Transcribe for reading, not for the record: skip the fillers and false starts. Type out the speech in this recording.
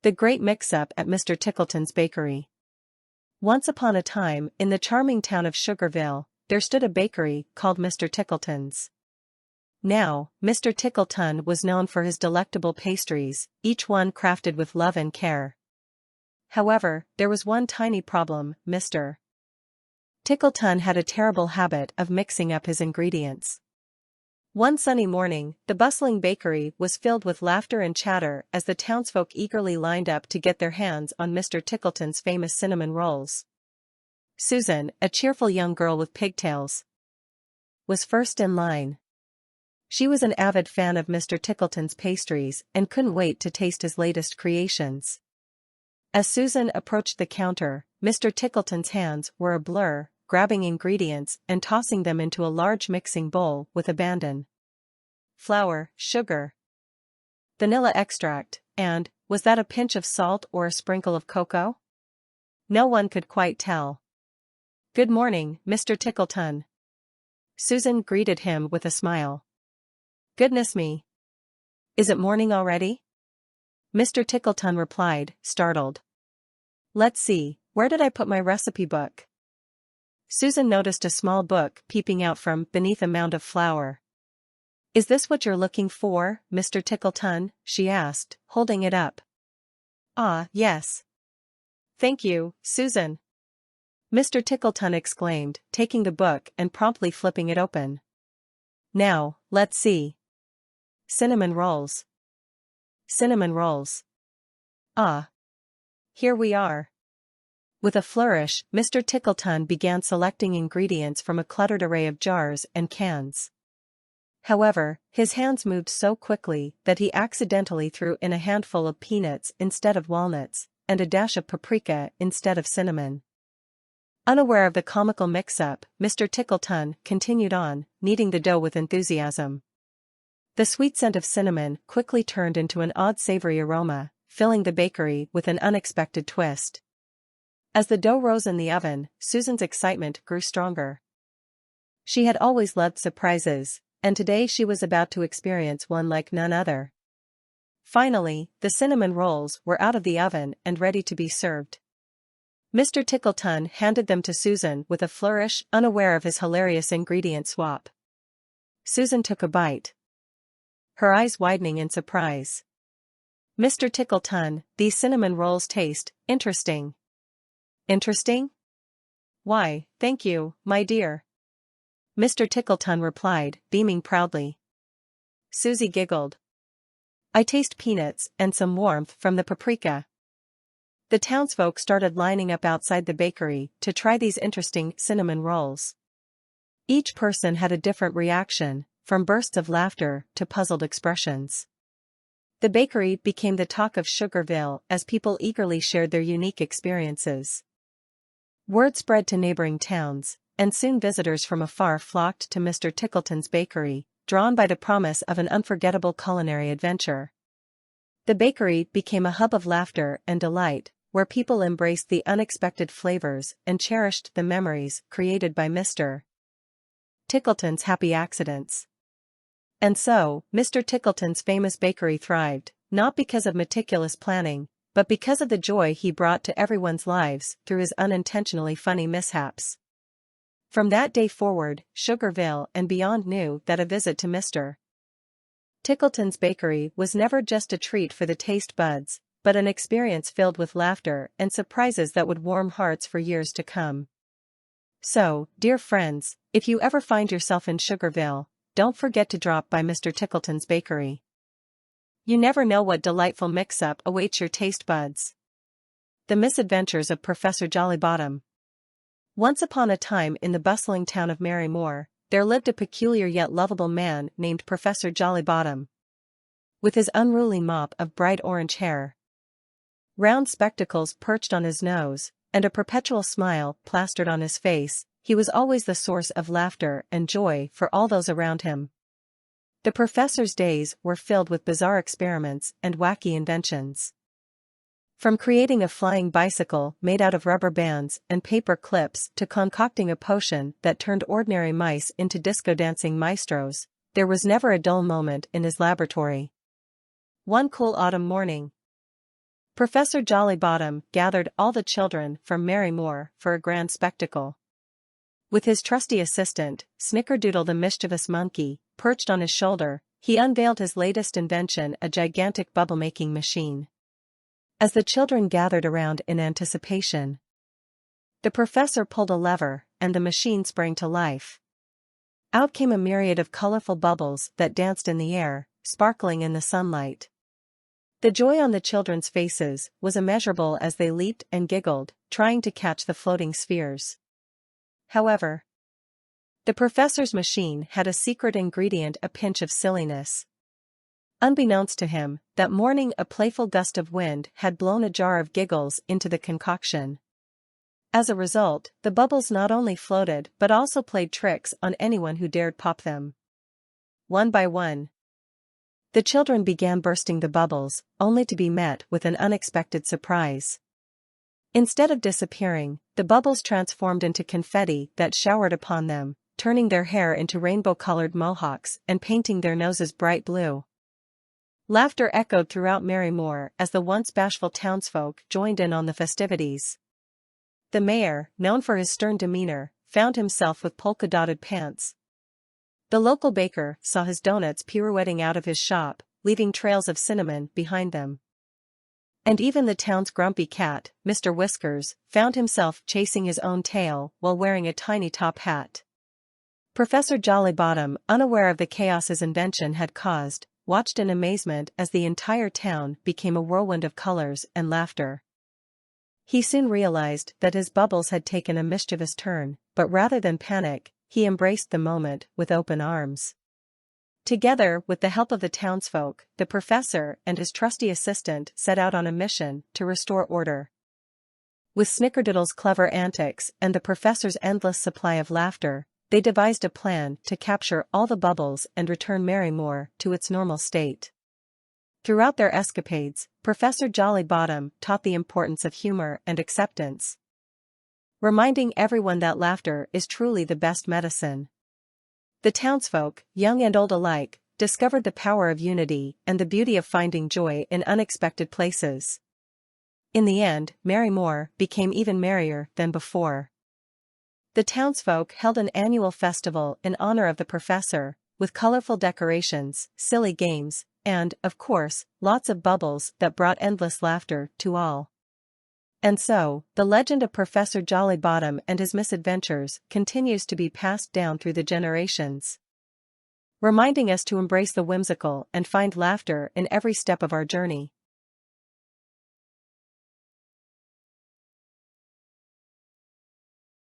The Great Mix-Up at Mr. Tickleton's Bakery. Once upon a time, in the charming town of Sugarville, there stood a bakery called Mr. Tickleton's. Now, Mr. Tickleton was known for his delectable pastries, each one crafted with love and care. However, there was one tiny problem: Mr. Tickleton had a terrible habit of mixing up his ingredients. One sunny morning, the bustling bakery was filled with laughter and chatter as the townsfolk eagerly lined up to get their hands on Mr. Tickleton's famous cinnamon rolls. Susan, a cheerful young girl with pigtails, was first in line. She was an avid fan of Mr. Tickleton's pastries and couldn't wait to taste his latest creations. As Susan approached the counter, Mr. Tickleton's hands were a blur, grabbing ingredients and tossing them into a large mixing bowl with abandon. Flour, sugar, vanilla extract, and, was that a pinch of salt or a sprinkle of cocoa? No one could quite tell. "Good morning, Mr. Tickleton." Susan greeted him with a smile. "Goodness me! Is it morning already?" Mr. Tickleton replied, startled. "Let's see, where did I put my recipe book?" Susan noticed a small book peeping out from beneath a mound of flour. "Is this what you're looking for, Mr. Tickleton?" she asked, holding it up. "Ah, yes. Thank you, Susan," Mr. Tickleton exclaimed, taking the book and promptly flipping it open. "Now, let's see. Cinnamon rolls. Cinnamon rolls. Ah. Here we are." With a flourish, Mr. Tickleton began selecting ingredients from a cluttered array of jars and cans. However, his hands moved so quickly that he accidentally threw in a handful of peanuts instead of walnuts, and a dash of paprika instead of cinnamon. Unaware of the comical mix-up, Mr. Tickleton continued on, kneading the dough with enthusiasm. The sweet scent of cinnamon quickly turned into an odd savory aroma, filling the bakery with an unexpected twist. As the dough rose in the oven, Susan's excitement grew stronger. She had always loved surprises, and today she was about to experience one like none other. Finally, the cinnamon rolls were out of the oven and ready to be served. Mr. Tickleton handed them to Susan with a flourish, unaware of his hilarious ingredient swap. Susan took a bite, her eyes widening in surprise. "Mr. Tickleton, these cinnamon rolls taste interesting." "Interesting? Why, thank you, my dear," Mr. Tickleton replied, beaming proudly. Susie giggled. "I taste peanuts and some warmth from the paprika." The townsfolk started lining up outside the bakery to try these interesting cinnamon rolls. Each person had a different reaction, from bursts of laughter to puzzled expressions. The bakery became the talk of Sugarville as people eagerly shared their unique experiences. Word spread to neighboring towns, and soon visitors from afar flocked to Mr. Tickleton's bakery, drawn by the promise of an unforgettable culinary adventure. The bakery became a hub of laughter and delight, where people embraced the unexpected flavors and cherished the memories created by Mr. Tickleton's happy accidents. And so, Mr. Tickleton's famous bakery thrived, not because of meticulous planning, but because of the joy he brought to everyone's lives through his unintentionally funny mishaps. From that day forward, Sugarville and beyond knew that a visit to Mr. Tickleton's bakery was never just a treat for the taste buds, but an experience filled with laughter and surprises that would warm hearts for years to come. So, dear friends, if you ever find yourself in Sugarville, don't forget to drop by Mr. Tickleton's bakery. You never know what delightful mix-up awaits your taste buds. The Misadventures of Professor Jollybottom. Once upon a time in the bustling town of Merrymore, there lived a peculiar yet lovable man named Professor Jollybottom. With his unruly mop of bright orange hair, round spectacles perched on his nose, and a perpetual smile plastered on his face, he was always the source of laughter and joy for all those around him. The professor's days were filled with bizarre experiments and wacky inventions. From creating a flying bicycle made out of rubber bands and paper clips to concocting a potion that turned ordinary mice into disco-dancing maestros, there was never a dull moment in his laboratory. One cool autumn morning, Professor Jollybottom gathered all the children from Merry Moor for a grand spectacle. With his trusty assistant, Snickerdoodle the mischievous monkey, perched on his shoulder, he unveiled his latest invention, a gigantic bubble-making machine. As the children gathered around in anticipation, the professor pulled a lever, and the machine sprang to life. Out came a myriad of colorful bubbles that danced in the air, sparkling in the sunlight. The joy on the children's faces was immeasurable as they leaped and giggled, trying to catch the floating spheres. However, the professor's machine had a secret ingredient, a pinch of silliness. Unbeknownst to him, that morning a playful gust of wind had blown a jar of giggles into the concoction. As a result, the bubbles not only floated but also played tricks on anyone who dared pop them. One by one, the children began bursting the bubbles, only to be met with an unexpected surprise. Instead of disappearing, the bubbles transformed into confetti that showered upon them, turning their hair into rainbow-colored mohawks and painting their noses bright blue. Laughter echoed throughout Merry Moor as the once bashful townsfolk joined in on the festivities. The mayor, known for his stern demeanor, found himself with polka-dotted pants. The local baker saw his donuts pirouetting out of his shop, leaving trails of cinnamon behind them. And even the town's grumpy cat, Mr. Whiskers, found himself chasing his own tail while wearing a tiny top hat. Professor Jollybottom, unaware of the chaos his invention had caused, watched in amazement as the entire town became a whirlwind of colors and laughter. He soon realized that his bubbles had taken a mischievous turn, but rather than panic, he embraced the moment with open arms. Together with the help of the townsfolk, the professor and his trusty assistant set out on a mission to restore order. With Snickerdoodle's clever antics and the professor's endless supply of laughter, they devised a plan to capture all the bubbles and return Merry Moor to its normal state. Throughout their escapades, Professor Jollybottom taught the importance of humor and acceptance, reminding everyone that laughter is truly the best medicine. The townsfolk, young and old alike, discovered the power of unity and the beauty of finding joy in unexpected places. In the end, Merry Moor became even merrier than before. The townsfolk held an annual festival in honor of the professor, with colorful decorations, silly games, and, of course, lots of bubbles that brought endless laughter to all. And so, the legend of Professor Jollybottom and his misadventures continues to be passed down through the generations, reminding us to embrace the whimsical and find laughter in every step of our journey.